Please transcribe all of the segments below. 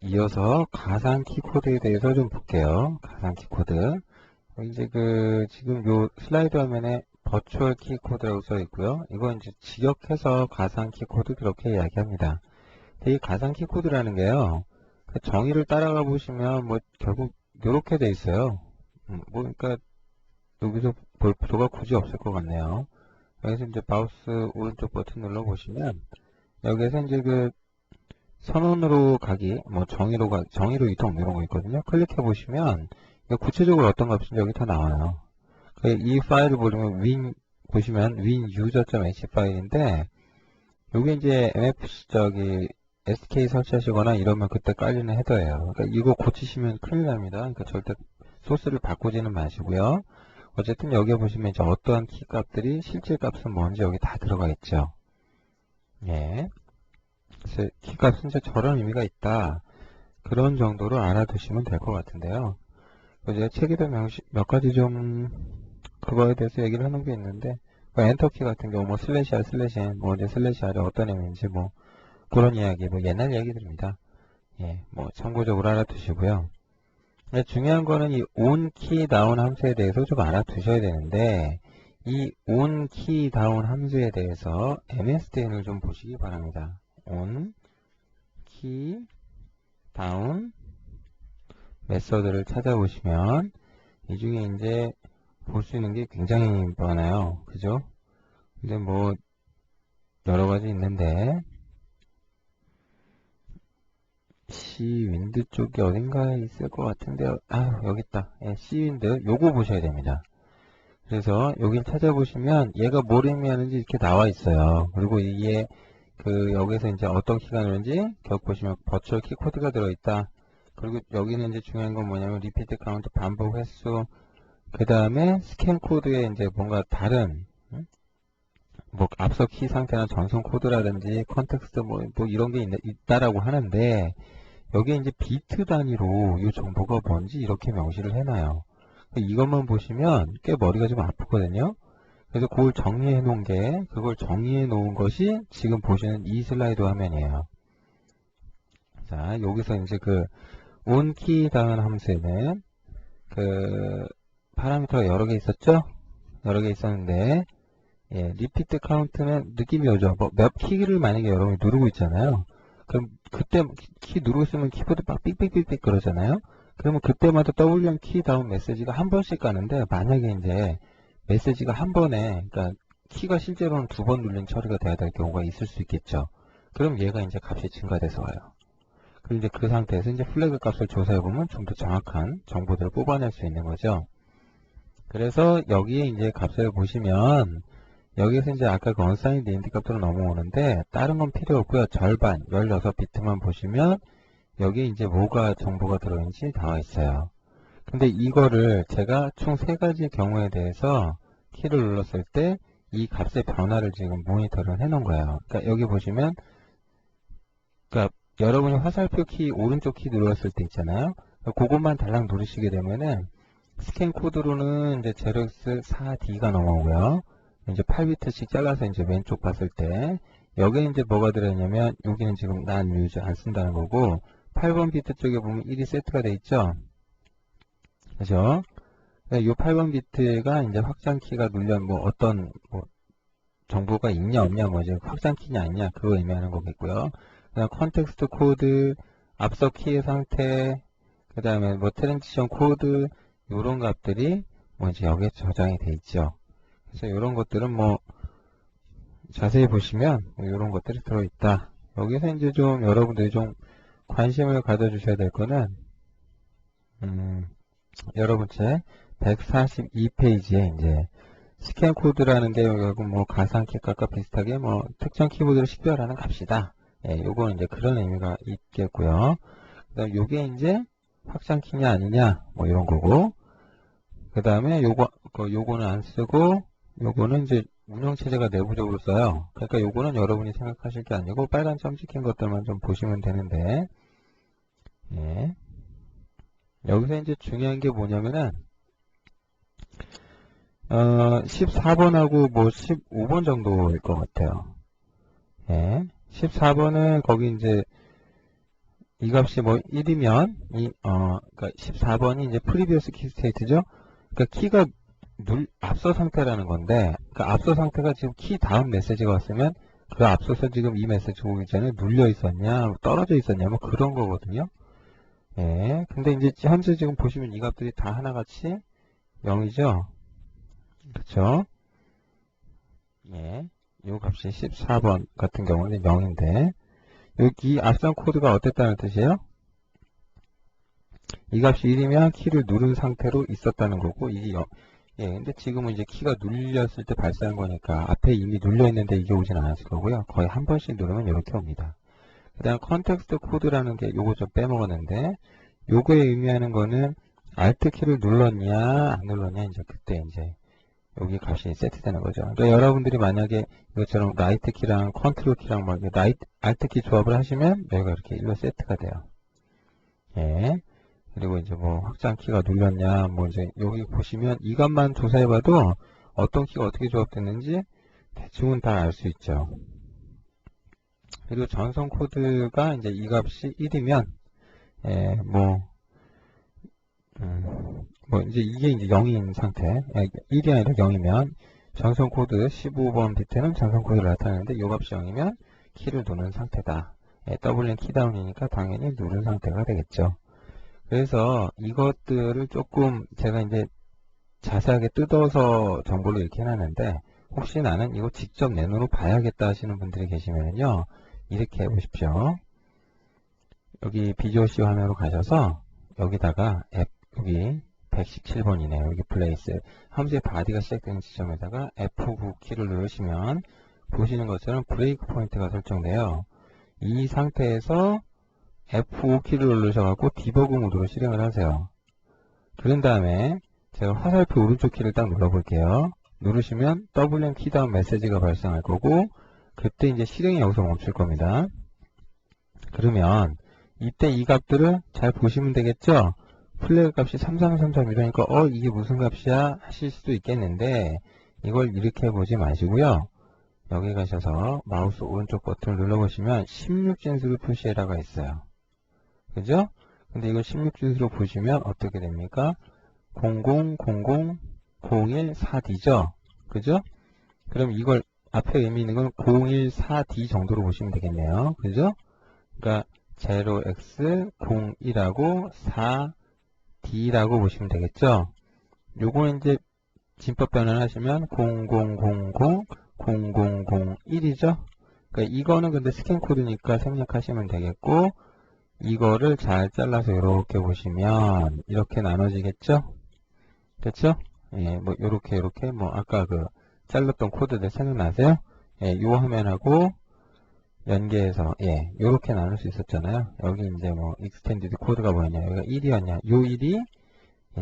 이어서 가상 키코드에 대해서 좀 볼게요. 가상 키코드. 이제 지금 요 슬라이드 화면에 버추얼 키코드라고 써 있고요. 이건 이제 직역해서 가상 키코드 그렇게 이야기합니다. 이 가상 키코드라는 게요. 그 정의를 따라가 보시면 뭐 결국 요렇게 돼 있어요. 그러니까 여기서 볼 필요가 굳이 없을 것 같네요. 여기서 이제 마우스 오른쪽 버튼 눌러 보시면 여기에서 이제 선언으로 가기, 뭐 정의로 이동 이런 거 있거든요. 클릭해 보시면 구체적으로 어떤 값인지 여기 다 나와요. 이 파일을 보시면 winuser.h 파일인데 요게 이제 MFC SK 설치하시거나 이러면 그때 깔리는 헤더예요. 그러니까 이거 고치시면 큰일 납니다. 그러니까 절대 소스를 바꾸지는 마시고요. 어쨌든 여기 보시면 이제 어떠한 키 값들이 실제 값은 뭔지 여기 다 들어가 있죠. 예. 그래서 키 값은 이제 저런 의미가 있다. 그런 정도로 알아두시면 될 것 같은데요. 제가 책에도 몇 가지 좀 그거에 대해서 얘기를 하는 게 있는데 뭐 엔터키 같은 경우 뭐 슬래시 R, 슬래시 N, 뭐 이제 슬래시 R이 어떤 의미인지 뭐 그런 이야기, 뭐 옛날 얘기들입니다. 예, 뭐 참고적으로 알아두시고요. 근데 중요한 거는 이 onKey down 함수에 대해서 좀 알아두셔야 되는데 이 onKey down 함수에 대해서 MSDN을 좀 보시기 바랍니다. onKey down 메서드를 찾아보시면 이 중에 이제 볼 수 있는 게 굉장히 많아요. 그죠? 근데 뭐 여러 가지 있는데 C윈드 쪽이 어딘가에 있을 것 같은데요. 아, 여기 있다. 예, C윈드 요거 보셔야 됩니다. 그래서 여기 찾아보시면 얘가 뭘 의미하는지 이렇게 나와 있어요. 그리고 이게 여기서 이제 어떤 키가 나오는지 격 보시면 버추얼 키 코드가 들어있다. 그리고 여기는 이제 중요한 건 뭐냐면 리피트 카운트 반복 횟수 그 다음에 스캔 코드에 이제 뭔가 다른 뭐 앞서 키 상태나 전송 코드라든지 컨텍스트 뭐 이런 게 있다라고 하는데 여기에 이제 비트 단위로 이 정보가 뭔지 이렇게 명시를 해놔요. 이것만 보시면 꽤 머리가 좀 아프거든요. 그래서 그걸 정리해 놓은 그걸 정리해 놓은 것이 지금 보시는 이 슬라이드 화면이에요. 자, 여기서 이제 onKey 다운 함수에는 파라미터가 여러 개 있었죠? 여러 게 있었는데, 예, 리피트 카운트는 느낌이 오죠. 뭐, 몇 키를 만약에 여러분이 누르고 있잖아요. 그럼 그때 키 누르고 있으면 키보드 막 삑삑삑삑 그러잖아요. 그러면 그때마다 WM 키 다운 메시지가 한 번씩 가는데 만약에 이제 메시지가 한 번에 그러니까 키가 실제로는 두 번 눌린 처리가 돼야 될 경우가 있을 수 있겠죠. 그럼 얘가 이제 값이 증가돼서 와요. 그리고 이제 그 상태에서 이제 플래그 값을 조사해 보면 좀 더 정확한 정보들을 뽑아낼 수 있는 거죠. 그래서 여기에 이제 값을 보시면 여기서 이제 아까 그 unsigned int 값으로 넘어오는데 다른 건 필요 없고요. 절반 16비트만 보시면 여기에 이제 뭐가 정보가 들어있는지 나와 있어요. 근데 이거를 제가 총 3가지 경우에 대해서 키를 눌렀을 때 이 값의 변화를 지금 모니터를 해 놓은 거예요. 그러니까 여기 보시면 그러니까 여러분이 화살표 키 오른쪽 키 눌렀을 때 있잖아요. 그것만 달랑 누르시게 되면은 스캔 코드로는 이제 제로엑스 4D가 넘어오고요. 이제 8비트씩 잘라서 이제 왼쪽 봤을 때 여기에 이제 뭐가 들어있냐면 여기는 지금 난 유저 안 쓴다는 거고 8번 비트 쪽에 보면 1이 세트가 돼 있죠. 그죠? 이 8번 비트가 이제 확장 키가 눌려 뭐 어떤 뭐 정보가 있냐 없냐 뭐 이제 확장 키냐 아니냐 그거 의미하는 거겠고요. 그다음 컨텍스트 코드, 앞서 키의 상태, 그 다음에 뭐 트랜지션 코드 이런 값들이 뭐 이제 여기에 저장이 돼 있죠. 그래서 이런 것들은 뭐 자세히 보시면 이런 것들이 들어있다. 여기서 이제 좀 여러분들이 좀 관심을 가져주셔야 될 거는 여러분 책 142페이지에 이제 스캔 코드라는 게 결국 뭐 가상 키 값과 비슷하게 뭐 특정 키보드를 식별하는 값이다. 예, 요거는 이제 그런 의미가 있겠고요. 그다음 요게 이제 확장 키냐 아니냐 뭐 이런 거고 그 다음에 요거는 안 쓰고 요거는 이제 운영체제가 내부적으로 써요. 그러니까 요거는 여러분이 생각하실 게 아니고 빨간 점 찍힌 것들만 좀 보시면 되는데 예. 여기서 이제 중요한 게 뭐냐면은 14번하고 뭐 15번 정도일 것 같아요. 예. 14번은 거기 이제 이 값이 뭐 1이면, 그러니까 14번이 이제 previous key state죠? 그러니까 키가 앞서 상태라는 건데, 그러니까 앞서 상태가 지금 키 다음 메시지가 왔으면, 그 앞서서 지금 이 메시지 오기 전에 눌려 있었냐, 떨어져 있었냐, 뭐 그런 거거든요. 예. 근데 이제 현재 지금 보시면 이 값들이 다 하나같이 0이죠? 그쵸? 예. 이 값이 14번 같은 경우는 0인데, 여기 앞선 코드가 어땠다는 뜻이에요? 이 값이 1이면 키를 누른 상태로 있었다는 거고, 이게 0. 예, 근데 지금은 이제 키가 눌렸을 때 발생한 거니까, 앞에 이미 눌려 있는데 이게 오진 않았을 거고요. 거의 한 번씩 누르면 이렇게 옵니다. 그 다음 컨텍스트 코드라는 게 요거 좀 빼먹었는데, 요거에 의미하는 거는 Alt 키를 눌렀냐, 안 눌렀냐, 이제 그때 이제 여기 값이 세트되는 거죠. 그러니까 여러분들이 만약에 이것처럼 라이트 키랑 컨트롤 키랑 뭐 Alt 키 조합을 하시면 여기가 이렇게 일로 세트가 돼요. 예. 그리고 이제 뭐 확장 키가 눌렸냐, 뭐 이제 여기 보시면 이 값만 조사해봐도 어떤 키가 어떻게 조합됐는지 대충은 다 알 수 있죠. 그리고 전송 코드가 이제 이 값이 1이면, 예, 뭐 이제 이게 이제 0인 상태, 1이 아니라 0이면 전송 코드 15번 비트는 전송 코드를 나타내는데 이 값이 0이면 키를 누른 상태다. W는 키다운이니까 당연히 누른 상태가 되겠죠. 그래서 이것들을 조금 제가 이제 자세하게 뜯어서 정보를 이렇게 해놨는데, 혹시 나는 이거 직접 내 눈으로 봐야겠다 하시는 분들이 계시면요, 이렇게 해보십시오. 여기 비주얼 C 화면으로 가셔서 여기다가 여기 117번이네요. 여기 플레이스 함수의 바디가 시작되는 지점에다가 F9 키를 누르시면 보시는 것처럼 브레이크 포인트가 설정돼요. 이 상태에서 F5 키를 누르셔갖고 디버그 모드로 실행을 하세요. 그런 다음에 제가 화살표 오른쪽 키를 딱 눌러볼게요. 누르시면 WM 키다운 메시지가 발생할 거고, 그때 이제 실행이 여기서 멈출 겁니다. 그러면 이때 이 값들을 잘 보시면 되겠죠? 플래그 값이 3333 이러니까 이게 무슨 값이야 하실 수도 있겠는데, 이걸 이렇게 해보지 마시고요. 여기 가셔서 마우스 오른쪽 버튼을 눌러보시면 16진수를 표시해라가 있어요. 그죠? 근데 이걸 16진수로 보시면 어떻게 됩니까? 0000142죠? 그죠? 그럼 이걸 앞에 의미 있는 건 014D 정도로 보시면 되겠네요. 그죠? 그러니까 0x01하고 4D라고 보시면 되겠죠? 요거는 이제 진법 변환하시면 00000001이죠? 그러니까 이거는 근데 스캔 코드니까 생략하시면 되겠고, 이거를 잘 잘라서 이렇게 보시면 이렇게 나눠지겠죠? 됐죠? 예, 뭐 요렇게 뭐 아까 그 잘랐던 코드들 생각나세요? 예, 요 화면하고 연계해서 요렇게 나눌 수 있었잖아요. 여기 이제 뭐 익스텐디드 코드가 뭐였냐? 여기가 1이었냐? 요 1이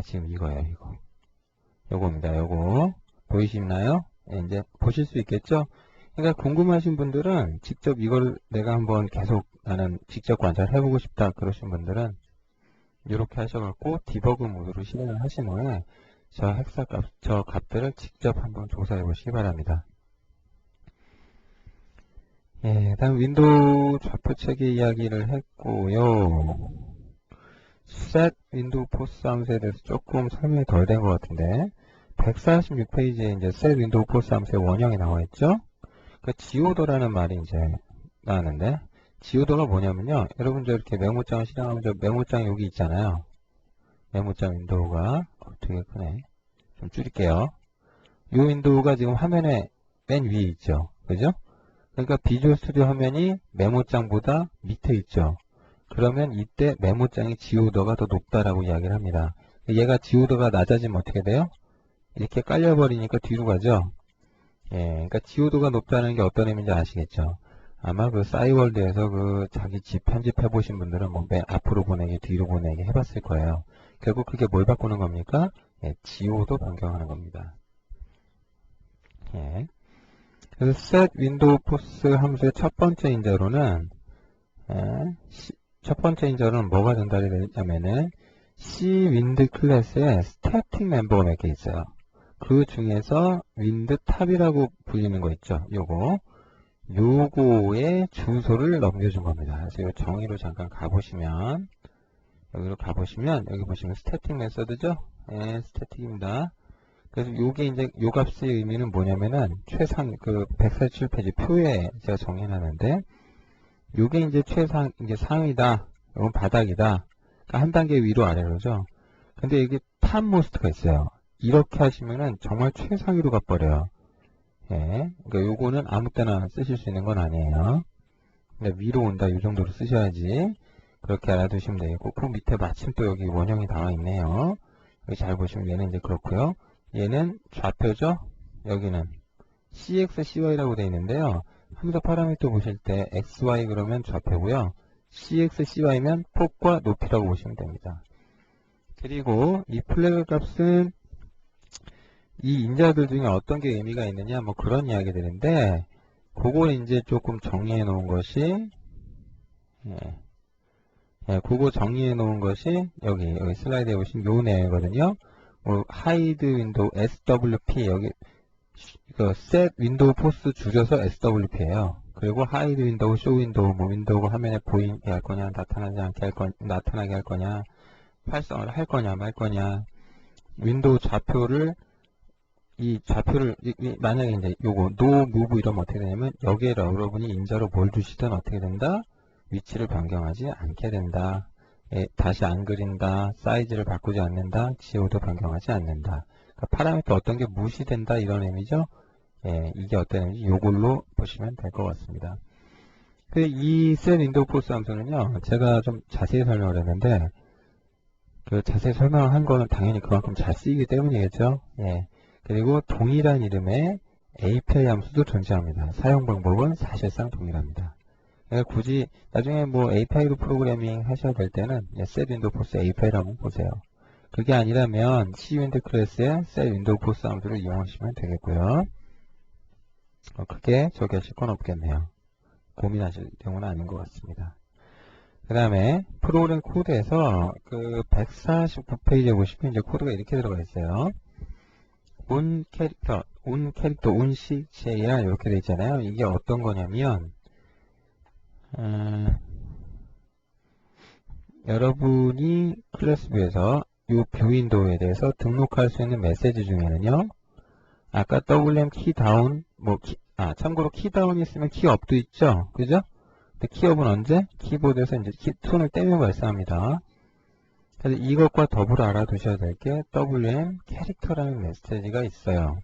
지금 이거예요, 이거. 요겁니다. 요거 보이시나요? 이제 보실 수 있겠죠? 그러니까 궁금하신 분들은 직접 이걸 내가 한번 계속 나는 직접 관찰해보고 싶다 그러신 분들은 이렇게 하셔갖고 디버그 모드로 실행을 하신 후에 저 값들을 직접 한번 조사해 보시기 바랍니다. 예, 다음 윈도우 좌표체계 이야기를 했고요. set 윈도우 포스 함수에 대해서 조금 설명이 덜 된 것 같은데, 146페이지에 이제 set 윈도우 포스 함수의 원형이 나와 있죠? 그 지오더라는 말이 이제 나왔는데, 지오더가 뭐냐면요, 여러분 저 이렇게 메모장을 실행하면 저 메모장 여기 있잖아요. 메모장 윈도우가 되게 크네. 좀 줄일게요. 이 윈도우가 지금 화면에 맨 위에 있죠. 그죠? 그러니까 비주얼 스튜디오 화면이 메모장보다 밑에 있죠. 그러면 이때 메모장의 지오더가 더 높다라고 이야기를 합니다. 얘가 지오더가 낮아지면 어떻게 돼요? 이렇게 깔려버리니까 뒤로 가죠. 예, 그러니까 지오더가 높다는 게 어떤 의미인지 아시겠죠? 아마 그 싸이월드에서 그 자기 집 편집해 보신 분들은 뭐 맨 앞으로 보내기, 뒤로 보내기 해봤을 거예요. 결국 그게 뭘 바꾸는 겁니까? 예, 지오도 변경하는 겁니다. 예. 그래서 set window pose 함수의 첫 번째 인자로는 첫 번째 인자로는 뭐가 전달이 되냐면은 cwind 클래스에 스태틱 멤버가 몇 개 있어요. 그 중에서 wind 탑이라고 불리는 거 있죠. 요거의 주소를 넘겨준 겁니다. 그래서 요 정의로 잠깐 가보시면, 여기로 가보시면, 여기 보시면 스태틱 메서드죠? 예, 스태틱입니다. 그래서 요게 이제 요 값의 의미는 뭐냐면은 최상 그 147페이지 표에 제가 정해놨는데, 요게 이제 최상 이제 상위다, 이건 바닥이다. 그러니까 한 단계 위로 아래로죠. 근데 이게 탑모스트가 있어요. 이렇게 하시면은 정말 최상위로 가버려요. 예, 그러니까 요거는 아무 때나 쓰실 수 있는 건 아니에요. 그러니까 위로 온다 이 정도로 쓰셔야지. 그렇게 알아두시면 되겠고, 그 밑에 마침 또 여기 원형이 나와 있네요. 여기 잘 보시면 얘는 이제 그렇고요. 얘는 좌표죠. 여기는 CX, CY라고 되어 있는데요. 함수 파라미터 보실 때 XY 그러면 좌표고요. CX, CY면 폭과 높이라고 보시면 됩니다. 그리고 이 플래그 값은 이 인자들 중에 어떤 게 의미가 있느냐 뭐 그런 이야기들인데, 그걸 이제 조금 정리해 놓은 것이 그거 정리해 놓은 것이 여기 슬라이드에 보신 요 내용이거든요. 하이드 윈도우 SWP 여기 그 set 윈도우 포스 줄여서 SWP예요. 그리고 하이드 윈도우, 쇼 윈도우, 뭐 윈도우가 화면에 보이게 할 거냐, 나타나지 않게 할 거냐, 나타나게 할 거냐, 활성화를 할 거냐, 말 거냐, 윈도우 좌표를 만약에 이제 요거 no move 이러면 어떻게 되냐면 여기에 여러분이 인자로 뭘 주시든 어떻게 된다? 위치를 변경하지 않게 된다. 다시 안 그린다. 사이즈를 바꾸지 않는다. 지오도 변경하지 않는다. 그러니까 파라미터 어떤 게 무시된다 이런 의미죠. 이게 어떤 의미인지 요걸로 보시면 될 것 같습니다. 이 set window force 함수는요, 제가 좀 자세히 설명을 했는데, 그 자세히 설명한 거는 당연히 그만큼 잘 쓰이기 때문이겠죠. 그리고 동일한 이름의 API 함수도 존재합니다. 사용 방법은 사실상 동일합니다. 그러니까 굳이 나중에 뭐 API로 프로그래밍 하셔야 될 때는 set window force API를 한번 보세요. 그게 아니라면 CWind 클래스의 set window force 함수를 이용하시면 되겠고요. 크게 저기하실 건 없겠네요. 고민하실 경우는 아닌 것 같습니다. 그 다음에 프로그램 코드에서 그 149페이지에 보시면 이제 코드가 이렇게 들어가 있어요. 온 캐릭터, 온 CJR 이렇게 되어 있잖아요. 이게 어떤 거냐면 여러분이 클래스뷰에서 이 뷰 윈도우에 대해서 등록할 수 있는 메시지 중에는요, 아까 WM 키다운 참고로 키다운이 있으면 키업도 있죠, 그죠? 근데 키업은 언제? 키보드에서 이제 톤을 떼면 발생합니다. 그래서 이것과 더불어 알아두셔야 될 게 WM 캐릭터라는 메시지가 있어요.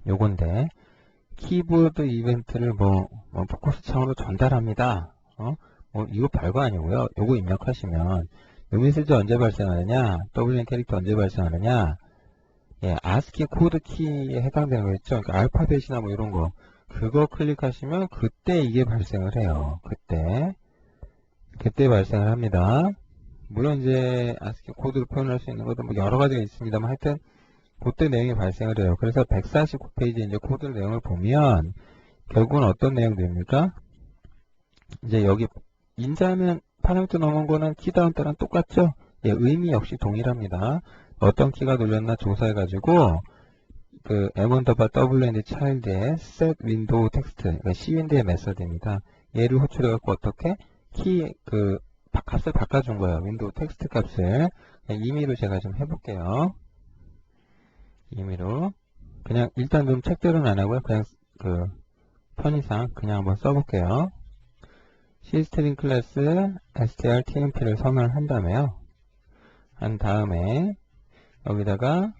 요건데 키보드 이벤트를 포커스 창으로 전달합니다. 이거 별거 아니고요. 요거 입력하시면 요 메시지 언제 발생하느냐, WM 캐릭터 언제 발생하느냐, ASCII 코드 키에 해당되는 거 있죠. 그러니까 알파벳이나 뭐 이런 거, 그거 클릭하시면 그때 이게 발생을 해요. 그때 발생을 합니다. 물론 이제 ASCII 코드로 표현할 수 있는 것도 뭐 여러 가지가 있습니다만 하여튼 그때 내용이 발생을 해요. 그래서 149페이지 이제 코드 내용을 보면 결국은 어떤 내용들입니까? 이제 여기 인자는 파라미터 넘은 거는 키다운 때랑 똑같죠? 의미 역시 동일합니다. 어떤 키가 눌렸나 조사해가지고 그 m_w_n child의 set window text, 그러니까 cwind의 메서드입니다. 얘를 호출해갖고 어떻게 값을 바꿔준 거예요. 윈도우 텍스트 값을 임의로 제가 좀 해볼게요. 임의로 그냥 일단 좀 책대로는 안 하고요. 그냥 그 편의상 그냥 한번 써볼게요. cstring 클래스 strtmp를 선언을 한 다음에요. 한 다음에 여기다가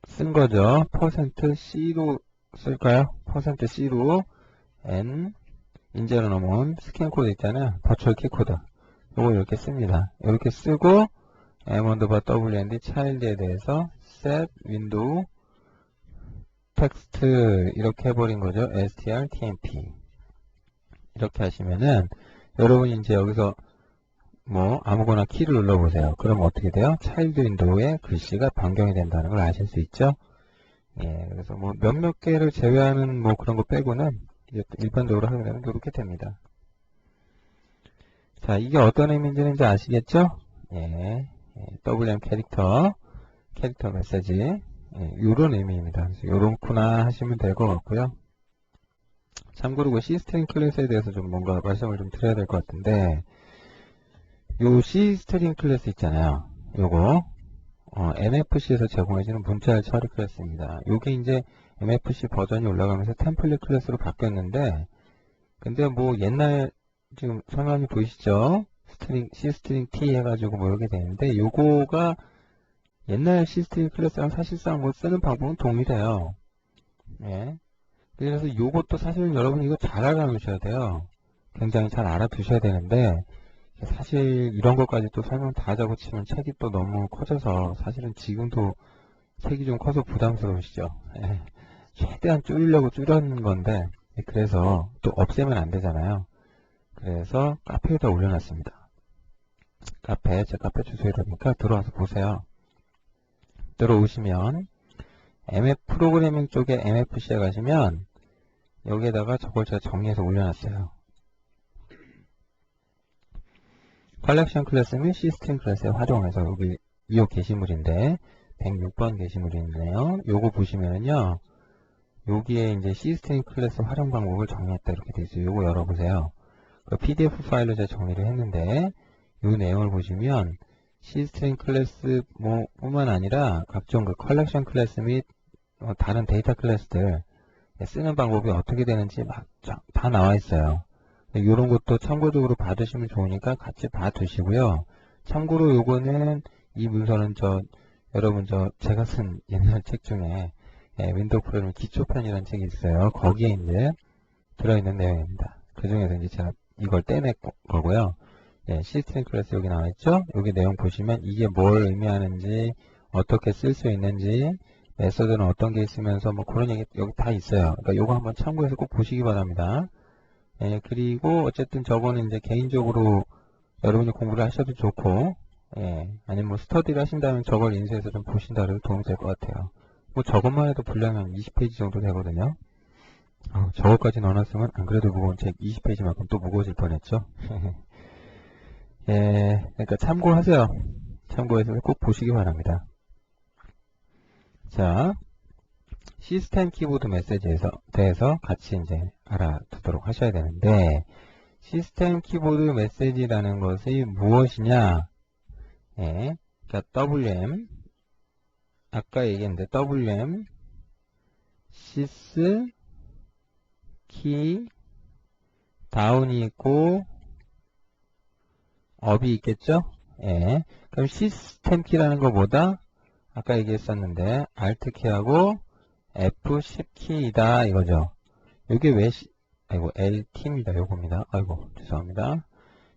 쓴 거죠. %c로 쓸까요? %c로 n 인제로 넘은 스캔 코드 있잖아요. 버추얼 키 코드. 요거 이렇게 씁니다. 이렇게 쓰고 m_w_n child에 대해서 set window text 이렇게 해버린 거죠. strtmp 이렇게 하시면은 여러분이 이제 여기서 뭐 아무거나 키를 눌러보세요. 그럼 어떻게 돼요? 차일드 윈도우에 글씨가 변경이 된다는 걸 아실 수 있죠. 그래서 뭐 몇몇 개를 제외하는 뭐 그런 거 빼고는 이제 일반적으로 하게 되면 이렇게 됩니다. 자, 이게 어떤 의미인지는 이제 아시겠죠? 예, WM 캐릭터 메시지, 요런 의미입니다. 그래서 요렇구나 하시면 될 것 같고요. 참고로 그 C스트링 클래스에 대해서 좀 뭔가 말씀을 좀 드려야 될 것 같은데, 요 C스트링 클래스 있잖아요. 요거, MFC에서 제공해주는 문자열 처리 클래스입니다. 요게 이제 MFC 버전이 올라가면서 템플릿 클래스로 바뀌었는데, 근데 뭐 옛날 지금 화면이 보이시죠? C스트링 T 해가지고 뭐 이렇게 되는데, 요거가 옛날 C스트링 클래스랑 사실상 뭐 쓰는 방법은 동일해요. 예. 그래서 요것도 사실 여러분 이거 잘 알아놓으셔야 돼요. 굉장히 잘 알아두셔야 되는데, 사실 이런 것까지 또 설명 다 하자고 치면 책이 또 너무 커져서 사실은 지금도 책이 좀 커서 부담스러우시죠. 예. 최대한 줄이려고 줄여는 건데, 그래서 또 없애면 안 되잖아요. 그래서 카페에다 올려놨습니다. 제 카페 주소이라니까 들어와서 보세요. 들어오시면 프로그래밍 쪽에 MFC에 가시면 여기에다가 저걸 제가 정리해서 올려놨어요. 컬렉션 클래스 및 시스템 클래스에 활용해서 여기 이 게시물인데 106번 게시물이네요. 요거 보시면은요. 여기에 이제 시스템 클래스 활용 방법을 정리했다 이렇게 되어 있어요. 요거 열어보세요. 그 PDF 파일로 제가 정리를 했는데 이 내용을 보시면 시스템 클래스 뭐 뿐만 아니라 각종 그 컬렉션 클래스 및 다른 데이터 클래스들 쓰는 방법이 어떻게 되는지 막 다 나와 있어요. 이런 것도 참고적으로 받으시면 좋으니까 같이 봐두시고요. 참고로 요거는 이 문서는 여러분 제가 쓴 옛날 책 중에 윈도우 프로그램 기초편이라는 책이 있어요. 거기에 이제 들어있는 내용입니다. 그 중에서 이제 제가 이걸 떼낼 거고요. 시스템 클래스 여기 나와 있죠? 여기 내용 보시면 이게 뭘 의미하는지 어떻게 쓸 수 있는지 메서드는 어떤 게 있으면서 뭐 그런 얘기 여기 다 있어요. 그러니까 요거 한번 참고해서 꼭 보시기 바랍니다. 그리고 어쨌든 저거는 이제 개인적으로 여러분이 공부를 하셔도 좋고, 아니면 뭐 스터디를 하신다면 저걸 인쇄해서 좀 보신다 그래도 도움이 될 것 같아요. 뭐 저것만 해도 분량이 한 20페이지 정도 되거든요. 저것까지 넣어놨으면 안 그래도 무거운 책 20페이지만큼 또 무거워질 뻔했죠. 그러니까 참고하세요. 참고해서 꼭 보시기 바랍니다. 자, 시스템 키보드 메시지에 대해서 같이 이제 알아두도록 하셔야 되는데, 시스템 키보드 메시지라는 것이 무엇이냐? 그러니까 WM, 아까 얘기했는데 WM, sys, 키, 다운이 있고, 업이 있겠죠? 그럼 시스템 키라는 것보다 아까 얘기했었는데 Alt 키하고 F10 키이다 이거죠. 이게 왜 LT입니다. 요겁니다. 아이고 죄송합니다.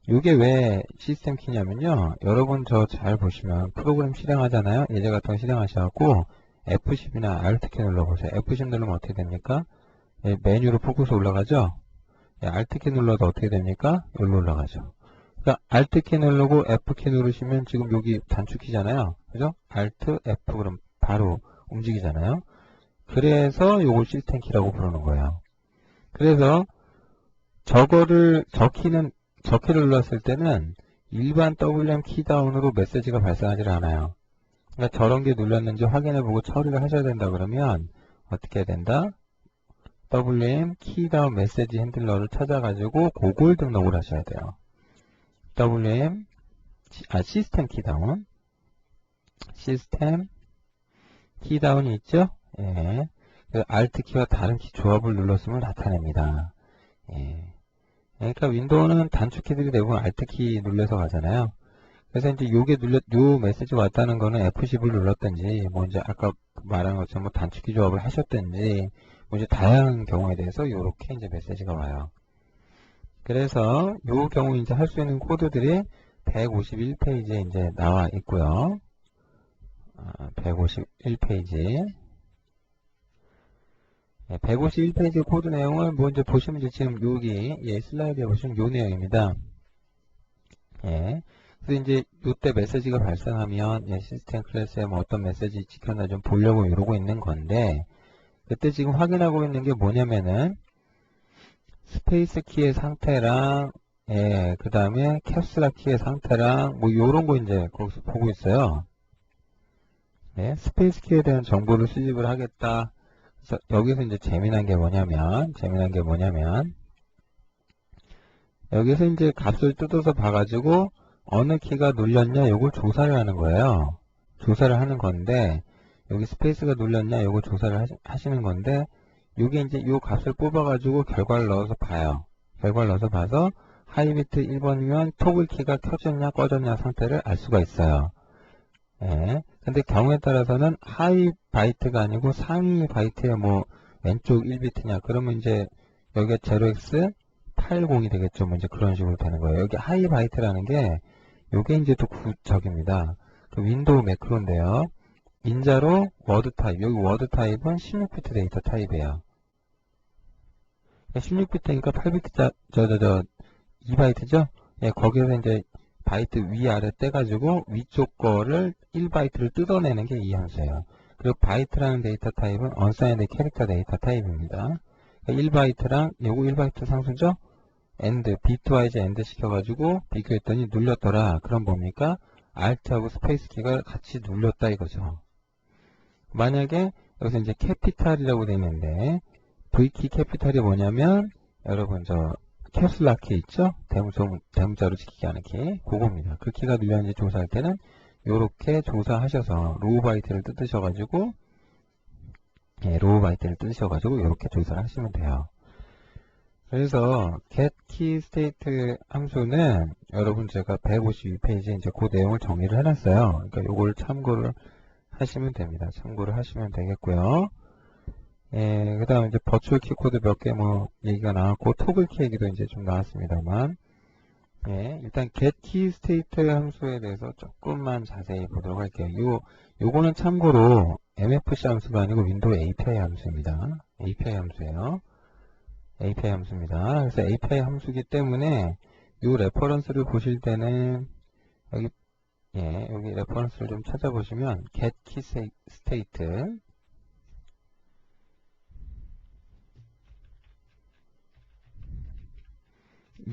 이게 왜 시스템 키냐면요. 여러분 저 잘 보시면 프로그램 실행하잖아요. 예제 같은 거 실행하셔갖고 F10이나 Alt 키 눌러보세요. F10 누르면 어떻게 됩니까? 메뉴로 포커스 올라가죠. Alt 키 눌러도 어떻게 됩니까? 여기로 올라가죠. 그러니까 Alt 키 누르고 F 키 누르시면 지금 여기 단축키잖아요. 그죠? Alt F 그럼 바로 움직이잖아요. 그래서 요걸 시스템 키라고 부르는 거예요. 그래서 저 키를 눌렀을 때는 일반 WM 키다운으로 메시지가 발생하지 않아요. 그러니까 저런 게 눌렀는지 확인해보고 처리를 하셔야 된다 그러면 어떻게 해야 된다? WM 키다운 메시지 핸들러를 찾아가지고 그걸 등록을 하셔야 돼요. 시스템 키다운. 시스템 키다운이 있죠? 그 Alt 키와 다른 키 조합을 눌렀음을 나타냅니다. 그러니까 윈도우는 단축키들이 대부분 Alt 키 눌러서 가잖아요. 그래서 이제 요 메시지가 왔다는 거는 F10을 눌렀든지, 뭐 이제 아까 말한 것처럼 뭐 단축키 조합을 하셨든지, 뭐 이제 다양한 경우에 대해서 요렇게 이제 메시지가 와요. 그래서 요 경우 이제 할 수 있는 코드들이 151페이지에 이제 나와 있고요. 151페이지. 151페이지 코드 내용을 뭐 이제 보시면 이제 지금 여기 슬라이드에 보시면 요 내용입니다. 그래서 이제 요때 메시지가 발생하면 시스템 클래스에 뭐 어떤 메시지 지켰나 좀 보려고 이러고 있는 건데, 그때 지금 확인하고 있는 게 뭐냐면은 스페이스 키의 상태랑 예, 그 다음에 캡슐락 키의 상태랑 뭐 요런 거 이제 거기서 보고 있어요. 네, 스페이스 키에 대한 정보를 수집을 하겠다. 그래서 여기서 이제 재미난 게 뭐냐면, 여기서 이제 값을 뜯어서 봐가지고 어느 키가 눌렸냐 요걸 조사를 하는 거예요. 조사를 하는 건데, 여기 스페이스가 눌렸냐 요걸 조사를 하시는 건데, 요게 이제 요 값을 뽑아가지고 결과를 넣어서 봐요. 결과를 넣어서 봐서 하이비트 1번이면 토글 키가 켜졌냐 꺼졌냐 상태를 알 수가 있어요. 예. 근데 경우에 따라서는 하이 바이트가 아니고 상위 바이트에 뭐 왼쪽 1비트냐 그러면 이제 여기가 0x80이 되겠죠. 뭐 이제 그런 식으로 되는 거예요. 여기 하이 바이트라는 게 요게 이제 또 저깁니다. 그 윈도우 매크로인데요. 인자로 워드 타입. 여기 워드 타입은 16비트 데이터 타입이에요. 16비트니까 8비트 2바이트죠? 예, 거기에서 이제 바이트 위아래 떼가지고 위쪽 거를 1바이트를 뜯어내는 게 이 함수예요. 그리고 바이트라는 데이터 타입은 unsigned 캐릭터 데이터 타입입니다. 그러니까 1바이트랑 요거 1바이트 상수죠? AND, 비트와이즈 AND 시켜가지고 비교했더니 눌렸더라. 그럼 뭡니까? Alt하고 스페이스 키가 같이 눌렸다 이거죠. 만약에 여기서 이제 캐피탈이라고 되어 있는데 V키 캐피탈이 뭐냐면 여러분 저 캡슐락 키 있죠? 대문자로 지키게 하는 키. 그겁니다. 그 키가 눌렸는지 조사할 때는 요렇게 조사하셔서 로우 바이트를 뜯으셔가지고 요렇게 조사를 하시면 돼요. 그래서 get key state 함수는 여러분 제가 152페이지에 이제 그 내용을 정리를 해놨어요. 그러니까 요걸 참고를 하시면 됩니다. 참고를 하시면 되겠고요. 예, 그 다음 이제 버추얼 키 코드 몇 개 뭐 얘기가 나왔고 토글 키 얘기도 이제 좀 나왔습니다만, 예, 일단 get key state 함수에 대해서 조금만 자세히 보도록 할게요. 요거는 참고로 MFC 함수가 아니고 윈도우 API 함수입니다. API 함수예요. API 함수입니다. 그래서 API 함수기 때문에 요 레퍼런스를 보실 때는 여기 여기 레퍼런스를 좀 찾아보시면 get key state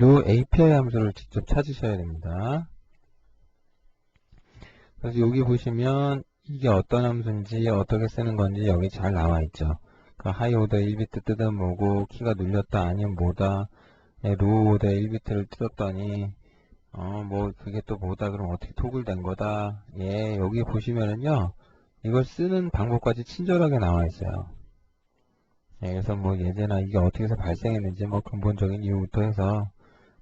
요 API 함수를 직접 찾으셔야 됩니다. 그래서 여기 보시면 이게 어떤 함수인지 어떻게 쓰는 건지 여기 잘 나와 있죠. 그 하이 오더 1비트 뜯은 뭐고 키가 눌렸다 아니면 뭐다. 로우 오더 1비트를 뜯었더니 뭐 그게 또 뭐다 그럼 어떻게 토글 된 거다. 예, 여기 보시면은요 이걸 쓰는 방법까지 친절하게 나와 있어요. 예, 그래서 뭐 예제나 이게 어떻게 해서 발생했는지 뭐 근본적인 이유부터 해서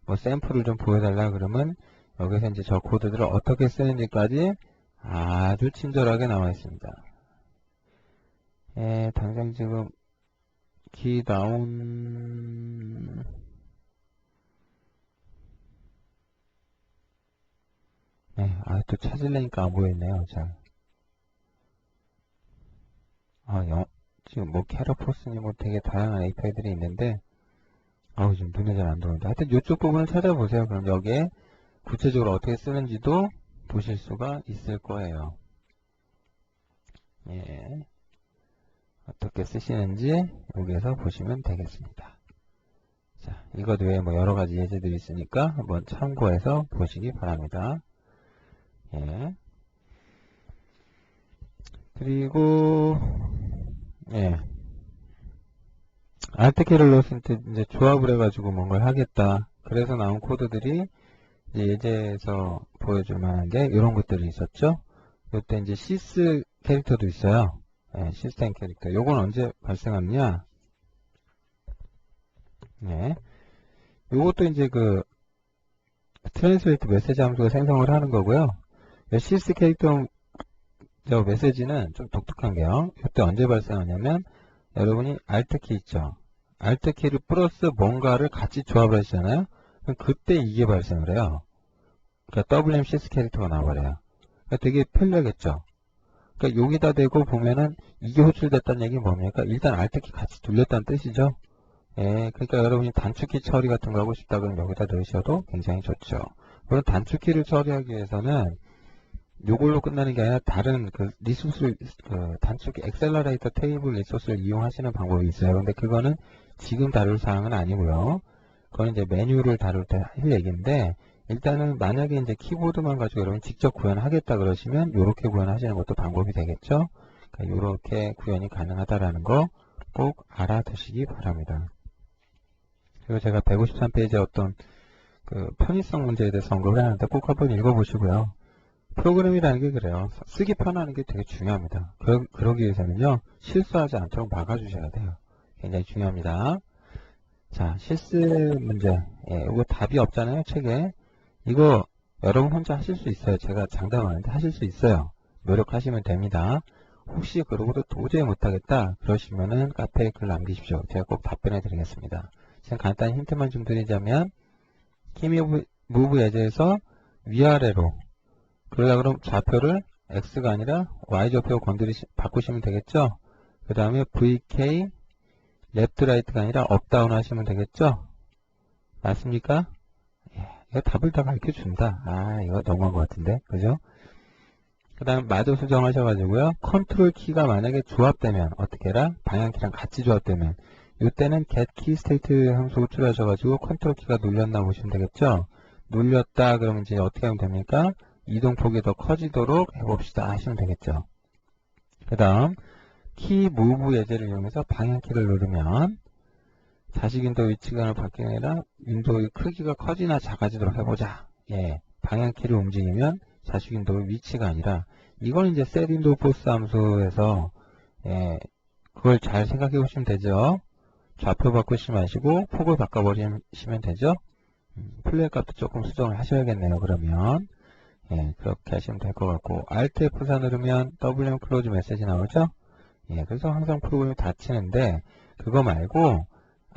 뭐 샘플을 좀 보여달라 그러면 여기서 이제 저 코드들을 어떻게 쓰는지까지 아주 친절하게 나와 있습니다. 예, 당장 지금 키 다운 네, 또 찾으려니까 안 보이네요. 자, 지금 뭐 캐러포스니 뭐 되게 다양한 API들이 있는데 지금 눈에 잘 안 들어오는데 하여튼 이쪽 부분을 찾아보세요. 그럼 여기에 구체적으로 어떻게 쓰는지도 보실 수가 있을 거예요. 예, 어떻게 쓰시는지 여기에서 보시면 되겠습니다. 자, 이것 외에 뭐 여러 가지 예제들이 있으니까 한번 참고해서 보시기 바랍니다. 예. 그리고 알트키를 넣었을 때 이제 조합을 해가지고 뭔가를 하겠다. 그래서 나온 코드들이 이제 예제에서 보여줄 만한 게 이런 것들이 있었죠. 이때 이제 시스 캐릭터도 있어요. 시스템 캐릭터. 요건 언제 발생하느냐? 요것도 이제 그 트랜스레이트 메시지 함수가 생성을 하는 거고요. 시스 캐릭터 저 메시지는 좀 독특한 게요. 이때 언제 발생하냐면 여러분이 Alt키 있죠. Alt키를 플러스 뭔가를 같이 조합을 하시잖아요. 그럼 그때 이게 발생을 해요. 그러니까 WM 시스 캐릭터가 나와버려요. 그러니까 되게 편리하겠죠. 그러니까 여기다 대고 보면은 이게 호출됐다는 얘기는 뭡니까? 일단 Alt키 같이 돌렸다는 뜻이죠. 예, 그러니까 여러분이 단축키 처리 같은 거 하고 싶다 그러면 여기다 넣으셔도 굉장히 좋죠. 물론 단축키를 처리하기 위해서는 요걸로 끝나는 게 아니라 다른 그 리소스, 단축키 엑셀러레이터 테이블 리소스를 이용하시는 방법이 있어요. 근데 그거는 지금 다룰 사항은 아니고요. 그건 이제 메뉴를 다룰 때 할 얘기인데, 일단은 만약에 이제 키보드만 가지고 여러분 직접 구현하겠다 그러시면 이렇게 구현하시는 것도 방법이 되겠죠. 그러니까 이렇게 구현이 가능하다라는 거 꼭 알아두시기 바랍니다. 그리고 제가 153페이지에 어떤 그 편의성 문제에 대해서 언급을 하는데 꼭 한번 읽어보시고요. 프로그램이라는 게 그래요. 쓰기 편하는 게 되게 중요합니다. 그러기 위해서는요, 실수하지 않도록 막아주셔야 돼요. 굉장히 중요합니다. 자, 실수 문제. 예, 이거 답이 없잖아요, 책에. 이거 여러분 혼자 하실 수 있어요. 제가 장담하는데 하실 수 있어요. 노력하시면 됩니다. 혹시 그러고도 도저히 못하겠다 그러시면은 카페에 글 남기십시오. 제가 꼭 답변해 드리겠습니다. 지금 간단히 힌트만 좀 드리자면, 키무브 예제에서 위아래로, 그러다 그럼 좌표를 X가 아니라 Y좌표로 바꾸시면 되겠죠? 그 다음에 VK 레프트 라이트가 아니라 업다운 하시면 되겠죠? 맞습니까? 예, 이거 답을 다 가르쳐 준다. 아, 이거 너무한 것 같은데. 그죠? 그 다음 마저 수정하셔가지고요. 컨트롤 키가 만약에 조합되면 어떻게 해라? 방향키랑 같이 조합되면 이때는 getKeyState 함수 호출하셔가지고 컨트롤 키가 눌렸나 보시면 되겠죠? 눌렸다 그러면 이제 어떻게 하면 됩니까? 이동폭이 더 커지도록 해봅시다 하시면 되겠죠. 그 다음 키 무브 예제를 이용해서 방향키를 누르면 자식 윈도우 위치가 바뀌는 게 아니라 윈도우의 크기가 커지나 작아지도록 해보자. 예, 방향키를 움직이면 자식 윈도우의 위치가 아니라, 이건 이제 set window force 함수에서 예, 그걸 잘 생각해 보시면 되죠. 좌표 바꾸시지 마시고 폭을 바꿔버리시면 되죠. 플레이 값도 조금 수정을 하셔야겠네요. 그러면 예, 그렇게 하시면 될 것 같고, Alt F4 누르면 WM 클로즈 메시지 나오죠. 예, 그래서 항상 프로그램이 닫히는데, 그거 말고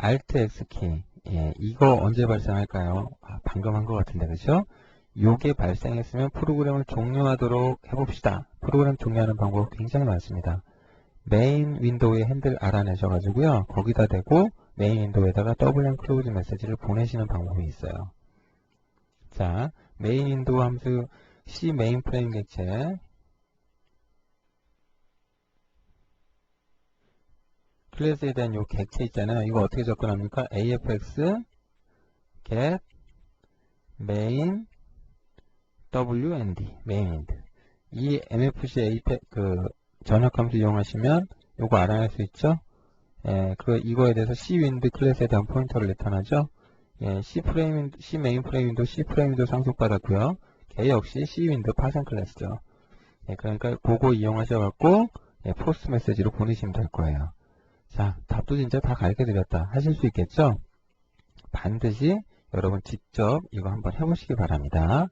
Alt X키, 예, 이거 언제 발생할까요? 아, 방금 한 것 같은데, 그죠? 요게 발생했으면 프로그램을 종료하도록 해봅시다. 프로그램 종료하는 방법 굉장히 많습니다. 메인 윈도우의 핸들 알아내셔가지고요, 거기다 대고 메인 윈도우에다가 WM 클로즈 메시지를 보내시는 방법이 있어요. 자, 메인 윈도우 함수 C 메인 프레임 객체 클래스에 대한 요 객체 있잖아요. 이거 어떻게 접근합니까? AFX get main WND main 이 MFC APEX 그 전역 함수 이용하시면 요거 알아낼 수 있죠. 예, 이거에 대해서 cwind 클래스에 대한 포인터를 나타나죠. 예, C 메인 프레임도 C 프레임도 상속받았고요. 걔 역시 cwind 파생 클래스죠. 예, 그러니까 그거 이용하셔갖고 예, 포스트 메시지로 보내시면 될 거예요. 자, 답도 진짜 다 가르쳐드렸다 하실 수 있겠죠? 반드시 여러분 직접 이거 한번 해보시기 바랍니다.